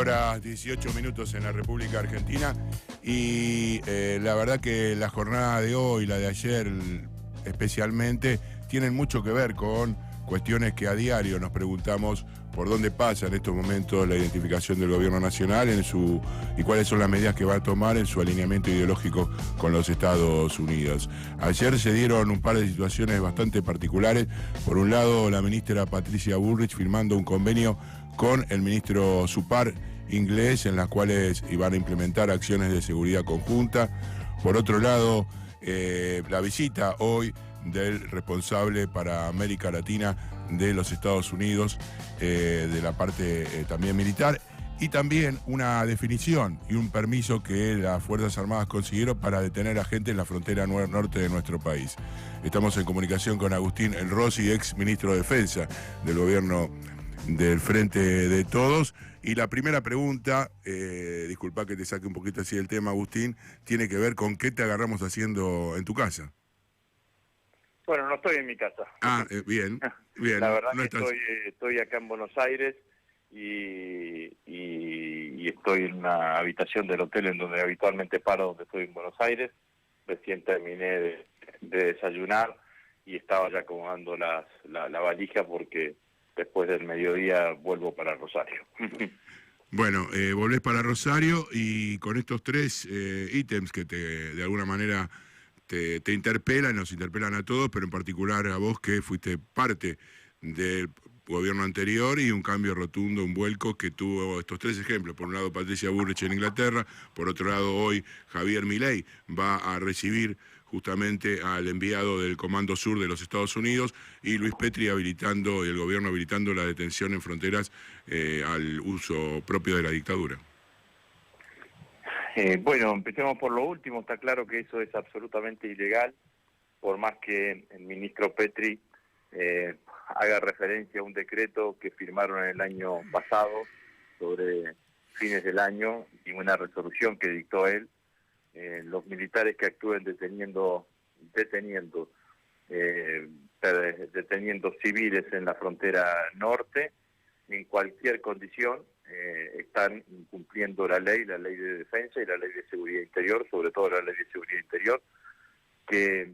horas 18 minutos en la República Argentina y la verdad que la jornada de hoy, la de ayer especialmente, tienen mucho que ver con cuestiones que a diario nos preguntamos por dónde pasa en estos momentos la identificación del gobierno nacional y cuáles son las medidas que va a tomar en su alineamiento ideológico con los Estados Unidos. Ayer se dieron un par de situaciones bastante particulares. Por un lado, la ministra Patricia Bullrich firmando un convenio con el ministro Supar inglés, en las cuales iban a implementar acciones de seguridad conjunta. Por otro lado, la visita hoy del responsable para América Latina de los Estados Unidos, de la parte también militar, y también una definición y un permiso que las Fuerzas Armadas consiguieron para detener a gente en la frontera norte de nuestro país. Estamos en comunicación con Agustín El Rossi, ex ministro de Defensa del gobierno del Frente de Todos. Y la primera pregunta, disculpa que te saque un poquito así el tema, Agustín, tiene que ver con qué te agarramos haciendo en tu casa. Bueno, no estoy en mi casa. Bien, bien. La verdad no que estás... estoy acá en Buenos Aires y estoy en una habitación del hotel en donde habitualmente paro, donde estoy en Buenos Aires. Recién terminé de desayunar y estaba ya acomodando la valija porque después del mediodía vuelvo para Rosario. Bueno, volvés para Rosario y con estos tres ítems que de alguna manera te interpelan, nos interpelan a todos, pero en particular a vos que fuiste parte del gobierno anterior y un cambio rotundo, un vuelco que tuvo estos tres ejemplos. Por un lado, Patricia Bullrich en Inglaterra, por otro lado, hoy Javier Milei va a recibir justamente al enviado del Comando Sur de los Estados Unidos, y Luis Petri habilitando, y el gobierno habilitando la detención en fronteras al uso propio de la dictadura. Bueno, empecemos por lo último. Está claro que eso es absolutamente ilegal, por más que el ministro Petri haga referencia a un decreto que firmaron en el año pasado, sobre fines del año, y una resolución que dictó él. Los militares que actúen deteniendo civiles en la frontera norte, en cualquier condición, están incumpliendo la ley de defensa y la ley de seguridad interior, sobre todo la ley de seguridad interior, que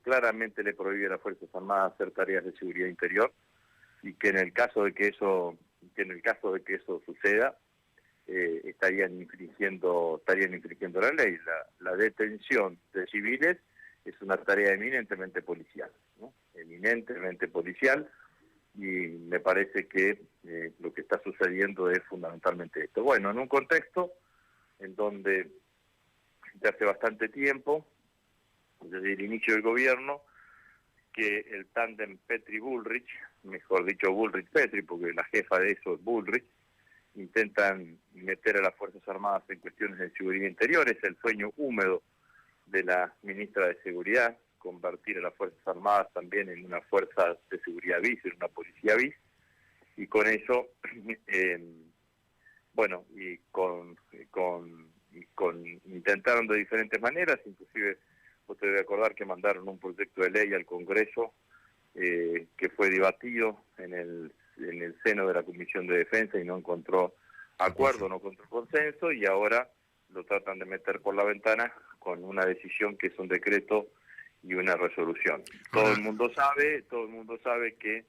claramente le prohíbe a las Fuerzas Armadas hacer tareas de seguridad interior, y que en el caso de que eso suceda, estarían infringiendo la ley. La detención de civiles es una tarea eminentemente policial, ¿no? Eminentemente policial, y me parece que lo que está sucediendo es fundamentalmente esto. Bueno, en un contexto en donde ya hace bastante tiempo, desde el inicio del gobierno, que el tándem Petri-Bullrich, mejor dicho Bullrich-Petri, porque la jefa de eso es Bullrich, intentan meter a las Fuerzas Armadas en cuestiones de seguridad interior. Es el sueño húmedo de la ministra de Seguridad, convertir a las Fuerzas Armadas también en una fuerza de seguridad bis, en una policía bis, y con eso, intentaron de diferentes maneras. Inclusive vos te debe acordar que mandaron un proyecto de ley al Congreso que fue debatido en el seno de la Comisión de Defensa y no encontró acuerdo, no encontró consenso, y ahora lo tratan de meter por la ventana con una decisión que es un decreto y una resolución. Todo el mundo sabe que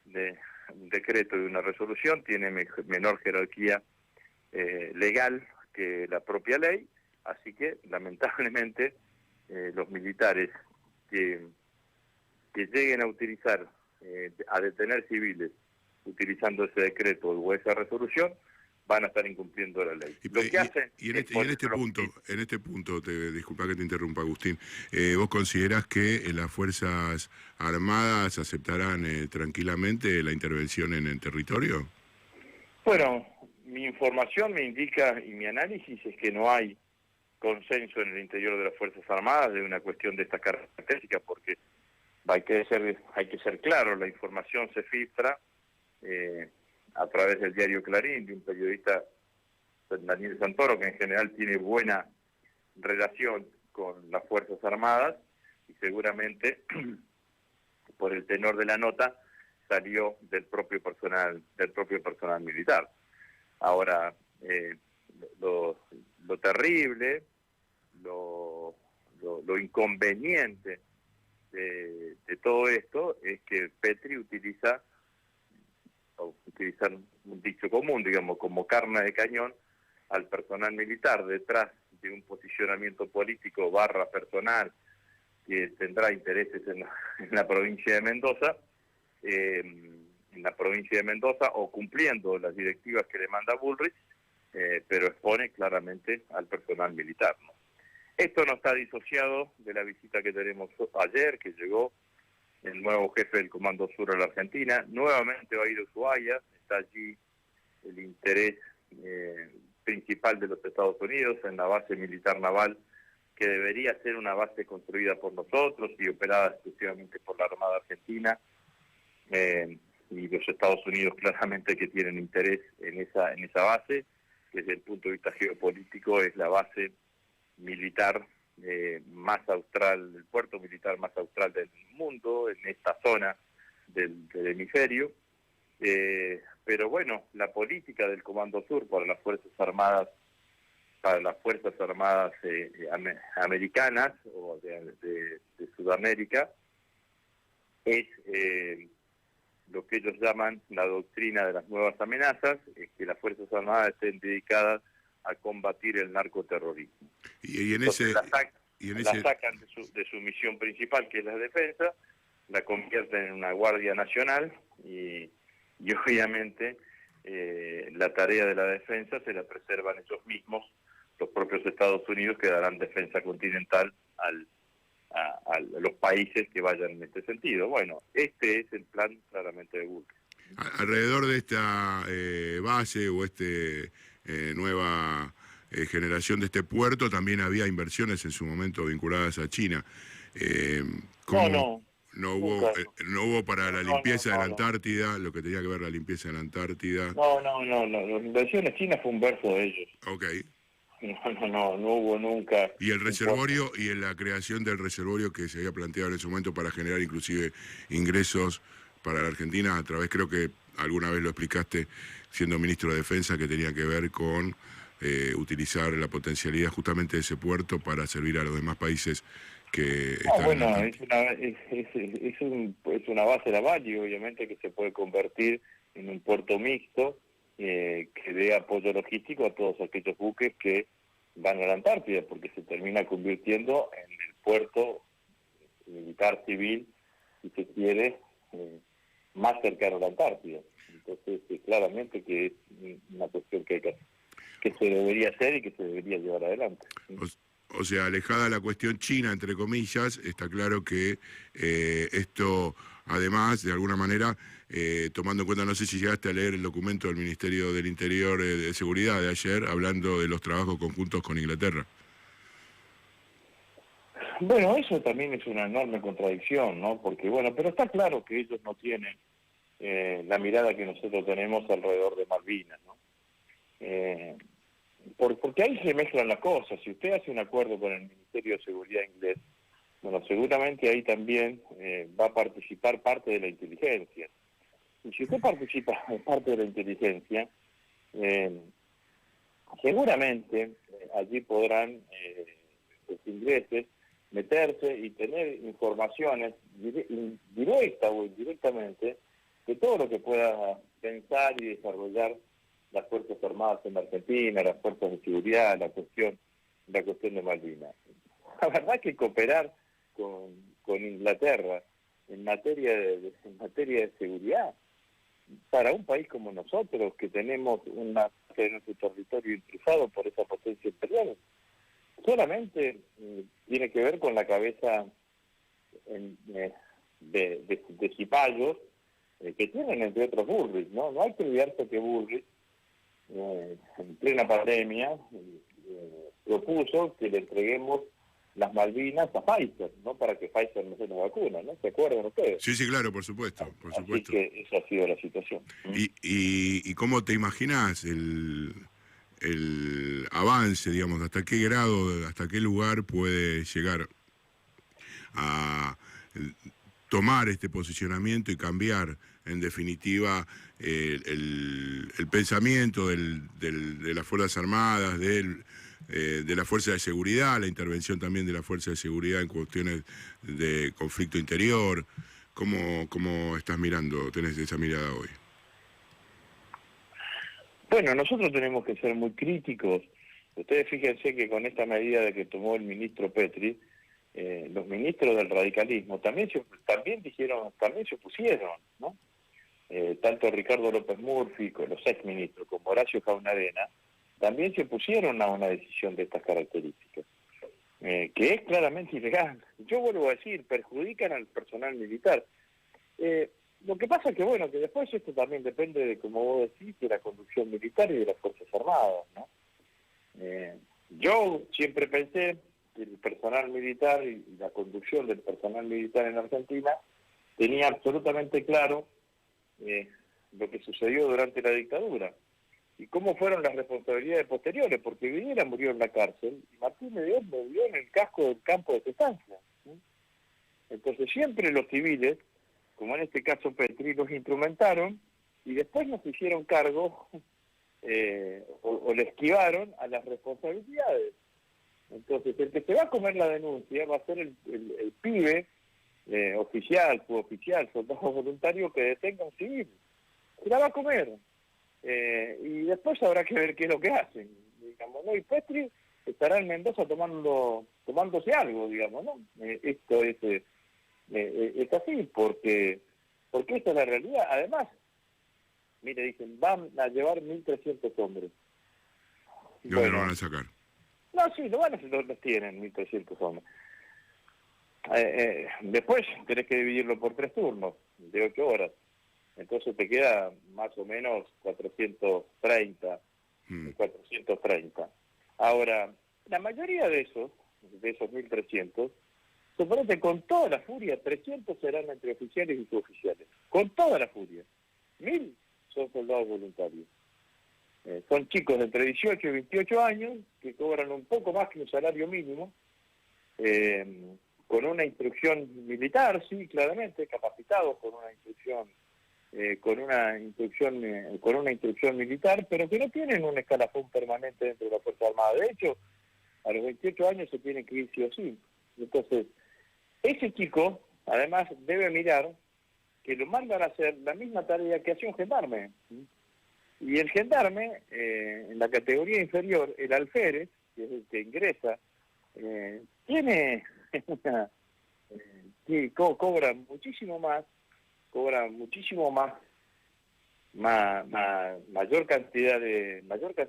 un decreto y una resolución tiene menor jerarquía legal que la propia ley, así que lamentablemente los militares que lleguen a utilizar, a detener civiles utilizando ese decreto o esa resolución, van a estar incumpliendo la ley. En este punto, disculpa que te interrumpa, Agustín, ¿vos considerás que las Fuerzas Armadas aceptarán tranquilamente la intervención en el territorio? Bueno, mi información me indica, y mi análisis es que no hay consenso en el interior de las Fuerzas Armadas de una cuestión de estas características, porque hay que ser claro, la información se filtra a través del diario Clarín, de un periodista, Daniel Santoro, que en general tiene buena relación con las Fuerzas Armadas, y seguramente por el tenor de la nota salió del propio personal militar. Ahora, lo terrible, lo inconveniente de todo esto es que Petri utilizar un dicho común, digamos, como carne de cañón al personal militar detrás de un posicionamiento político / personal que tendrá intereses en la provincia de Mendoza, o cumpliendo las directivas que le manda Bullrich, pero expone claramente al personal militar, ¿no? Esto no está disociado de la visita que tenemos ayer, que llegó el nuevo jefe del Comando Sur de la Argentina. Nuevamente va a ir a Ushuaia, está allí el interés principal de los Estados Unidos en la base militar naval, que debería ser una base construida por nosotros y operada exclusivamente por la Armada Argentina, y los Estados Unidos claramente que tienen interés en esa base. Desde el punto de vista geopolítico es la base militar más austral, el puerto militar más austral del mundo, en esta zona del hemisferio. Pero bueno, la política del Comando Sur para las Fuerzas Armadas, americanas o de Sudamérica, es lo que ellos llaman la doctrina de las nuevas amenazas, es que las Fuerzas Armadas estén dedicadas a combatir el narcoterrorismo. La sacan de su misión principal, que es la defensa, la convierten en una Guardia Nacional y obviamente la tarea de la defensa se la preservan ellos mismos, los propios Estados Unidos, que darán defensa continental a los países que vayan en este sentido. Bueno, este es el plan claramente de Bullrich. Alrededor de esta base o nueva generación de este puerto también había inversiones en su momento vinculadas a China. No hubo para la limpieza de la Antártida, lo que tenía que ver la limpieza de la Antártida. No, las inversiones chinas fue un verso de ellos. Ok. No hubo nunca. Y el reservorio y en la creación del reservorio que se había planteado en ese momento para generar inclusive ingresos para la Argentina a través, creo que alguna vez lo explicaste siendo ministro de Defensa, que tenía que ver con utilizar la potencialidad justamente de ese puerto para servir a los demás países que están bueno, es una base naval y obviamente que se puede convertir en un puerto mixto que dé apoyo logístico a todos aquellos buques que van a la Antártida, porque se termina convirtiendo en el puerto militar civil, si se quiere, más cercano a la Antártida. Entonces, claramente que es una cuestión que se debería hacer y que se debería llevar adelante. O sea, alejada la cuestión china, entre comillas, está claro que esto, además, de alguna manera, tomando en cuenta, no sé si llegaste a leer el documento del Ministerio del Interior de Seguridad de ayer, hablando de los trabajos conjuntos con Inglaterra. Bueno, eso también es una enorme contradicción, ¿no? Porque, bueno, pero está claro que ellos no tienen la mirada que nosotros tenemos alrededor de Malvinas, ¿no? Porque ahí se mezclan las cosas. Si usted hace un acuerdo con el Ministerio de Seguridad inglés, bueno, seguramente ahí también va a participar parte de la inteligencia. Y si usted participa en parte de la inteligencia, seguramente allí podrán los ingleses meterse y tener informaciones directas o indirectamente de todo lo que pueda pensar y desarrollar las Fuerzas Armadas en Argentina, las fuerzas de seguridad, la cuestión de Malvinas. La verdad que cooperar con Inglaterra en materia de seguridad, para un país como nosotros, que tenemos una parte de nuestro territorio intrusado por esa potencia imperial, solamente tiene que ver con la cabeza de cipayos que tienen, entre otros, Bullrich, ¿no? No hay que olvidarse que Bullrich, en plena pandemia, propuso que le entreguemos las Malvinas a Pfizer, ¿no? Para que Pfizer nos dé la vacuna, ¿no? ¿Se acuerdan ustedes? Sí, claro, por supuesto. Así que esa ha sido la situación. ¿Y cómo te imaginas el avance, digamos, hasta qué grado, hasta qué lugar puede llegar a tomar este posicionamiento y cambiar, en definitiva, el pensamiento de las Fuerzas Armadas, de la Fuerza de Seguridad, la intervención también de la Fuerza de Seguridad en cuestiones de conflicto interior. ¿Cómo estás mirando, tenés esa mirada hoy? Bueno, nosotros tenemos que ser muy críticos. Ustedes fíjense que con esta medida de que tomó el ministro Petri, los ministros del radicalismo también se opusieron, ¿no? Tanto Ricardo López Murphy, con los exministros, como Horacio Jaunarena, también se opusieron a una decisión de estas características, que es claramente ilegal. Yo vuelvo a decir, perjudican al personal militar. Lo que pasa es que, bueno, que después esto también depende de, como vos decís, de la conducción militar y de las Fuerzas Armadas, ¿no? Yo siempre pensé que el personal militar y la conducción del personal militar en Argentina tenía absolutamente claro lo que sucedió durante la dictadura y cómo fueron las responsabilidades posteriores, porque Videla murió en la cárcel y Martín Ledió murió en el casco del campo de Estancia, ¿sí? Entonces siempre los civiles, como en este caso Petri, los instrumentaron y después nos hicieron cargo o le esquivaron a las responsabilidades. Entonces el que se va a comer la denuncia va a ser el pibe oficial, suboficial, soldado voluntario que detenga a un civil. Se la va a comer. Y después habrá que ver qué es lo que hacen, digamos, ¿no? Y Petri estará en Mendoza tomándose algo, digamos, ¿no? Esto es así, porque esta es la realidad. Además, mire, dicen, van a llevar 1.300 hombres. ¿Y dónde lo van a sacar? No, sí, los tienen, 1.300 hombres. Después tenés que dividirlo por 3 turnos, de 8 horas. Entonces te queda más o menos 430. 430. Ahora, la mayoría de esos 1.300, suponete con toda la furia, 300 serán entre oficiales y suboficiales. Con toda la furia. 1.000 son soldados voluntarios. Son chicos de entre 18 y 28 años que cobran un poco más que un salario mínimo, con una instrucción militar, sí, claramente, capacitados con una instrucción militar, pero que no tienen un escalafón permanente dentro de la Fuerza Armada. De hecho, a los 28 años se tiene que ir sí o sí. Entonces, ese chico, además, debe mirar que lo mandan a hacer la misma tarea que hace un gendarme. Y el gendarme, en la categoría inferior, el alférez, que es el que ingresa, tiene cobra muchísimo más, mayor cantidad de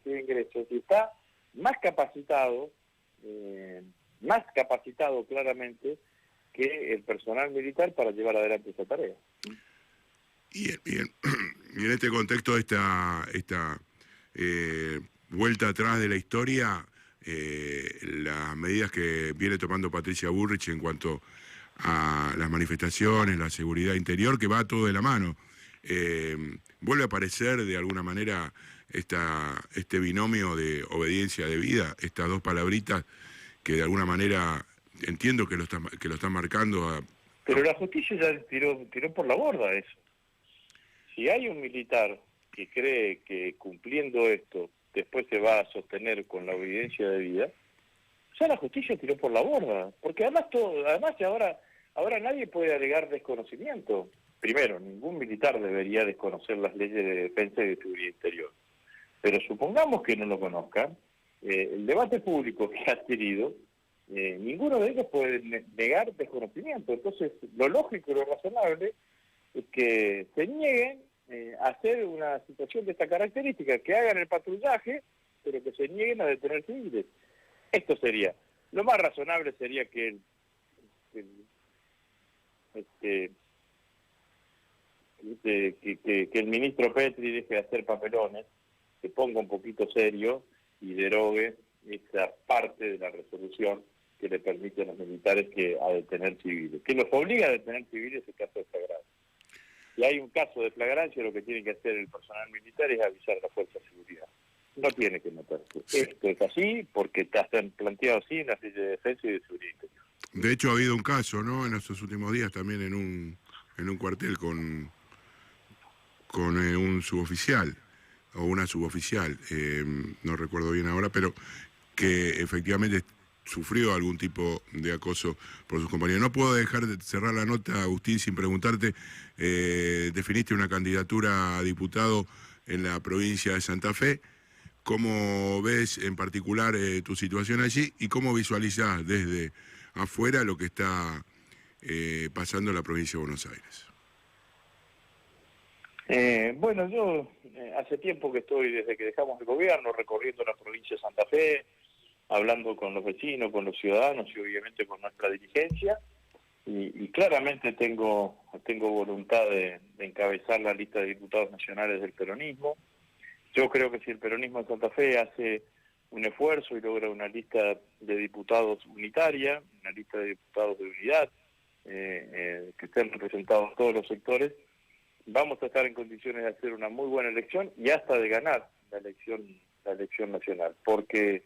ingresos y está más capacitado claramente que el personal militar para llevar adelante esa tarea. Y en este contexto, esta vuelta atrás de la historia, las medidas que viene tomando Patricia Bullrich en cuanto a las manifestaciones, la seguridad interior, que va todo de la mano. ¿Vuelve a aparecer de alguna manera este binomio de obediencia debida, estas dos palabritas que de alguna manera entiendo que lo están marcando? Pero la justicia ya tiró por la borda eso. Si hay un militar que cree que cumpliendo esto después se va a sostener con la obediencia debida, ya la justicia tiró por la borda, porque además ahora nadie puede alegar desconocimiento. Primero, ningún militar debería desconocer las leyes de defensa y de seguridad interior. Pero supongamos que no lo conozcan, el debate público que ha adquirido, ninguno de ellos puede negar desconocimiento. Entonces, lo lógico y lo razonable es que se nieguen a hacer una situación de esta característica, que hagan el patrullaje, pero que se nieguen a detener civiles. Esto sería, lo más razonable sería que el ministro Petri deje de hacer papelones, se ponga un poquito serio y derogue esa parte de la resolución que le permite a los militares a detener civiles, que los obliga a detener civiles en caso de flagrancia. Si hay un caso de flagrancia, lo que tiene que hacer el personal militar es avisar a la fuerza de seguridad. No tiene que meterse. Sí. Esto es así porque está planteado así en las leyes de defensa y de seguridad interior. De hecho, ha habido un caso, ¿no?, en estos últimos días también en un cuartel con un suboficial o una suboficial, no recuerdo bien ahora, pero que efectivamente sufrió algún tipo de acoso por sus compañeros. No puedo dejar de cerrar la nota, Agustín, sin preguntarte, definiste una candidatura a diputado en la provincia de Santa Fe. ¿Cómo ves en particular tu situación allí y cómo visualizás desde afuera lo que está pasando en la provincia de Buenos Aires? Bueno, yo hace tiempo que estoy, desde que dejamos el gobierno, recorriendo la provincia de Santa Fe, hablando con los vecinos, con los ciudadanos y obviamente con nuestra dirigencia, y claramente tengo voluntad de encabezar la lista de diputados nacionales del peronismo. Yo creo que si el peronismo en Santa Fe hace un esfuerzo y logra una lista de diputados unitaria, una lista de diputados de unidad, que estén representados todos los sectores, vamos a estar en condiciones de hacer una muy buena elección y hasta de ganar la elección nacional, porque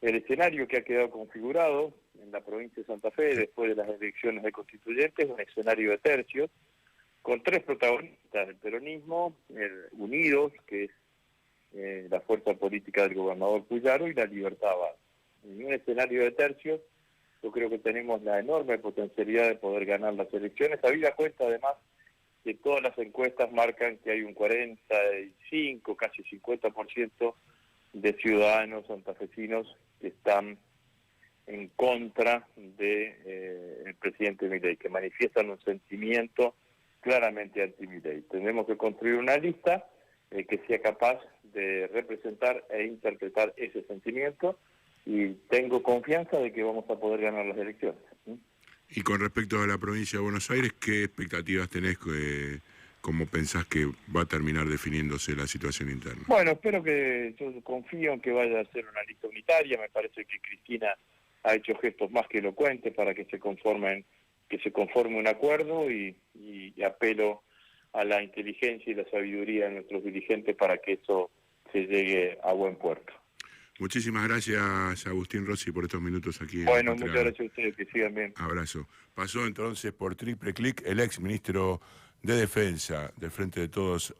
el escenario que ha quedado configurado en la provincia de Santa Fe después de las elecciones de constituyentes es un escenario de tercios, con tres protagonistas del peronismo, Unidos, que es la fuerza política del gobernador Puyaro, y la Libertad Avanza. En un escenario de tercios, yo creo que tenemos la enorme potencialidad de poder ganar las elecciones, habida cuenta además que todas las encuestas marcan que hay un 45, casi 50% de ciudadanos santafesinos que están en contra de el presidente Milei, que manifiestan un sentimiento claramente anti-Milei. Tenemos que construir una lista que sea capaz de representar e interpretar ese sentimiento, y tengo confianza de que vamos a poder ganar las elecciones. Y con respecto a la provincia de Buenos Aires, ¿qué expectativas tenés? ¿Cómo pensás que va a terminar definiéndose la situación interna? Bueno, yo confío en que vaya a ser una lista unitaria. Me parece que Cristina ha hecho gestos más que elocuentes para que se conforme un acuerdo, y apelo a la inteligencia y la sabiduría de nuestros dirigentes para que eso se llegue a buen puerto. Muchísimas gracias, Agustín Rossi, por estos minutos aquí. Bueno, muchas gracias a ustedes, que sigan bien. Abrazo. Pasó entonces por Triple Click el ex ministro de Defensa del Frente de Todos,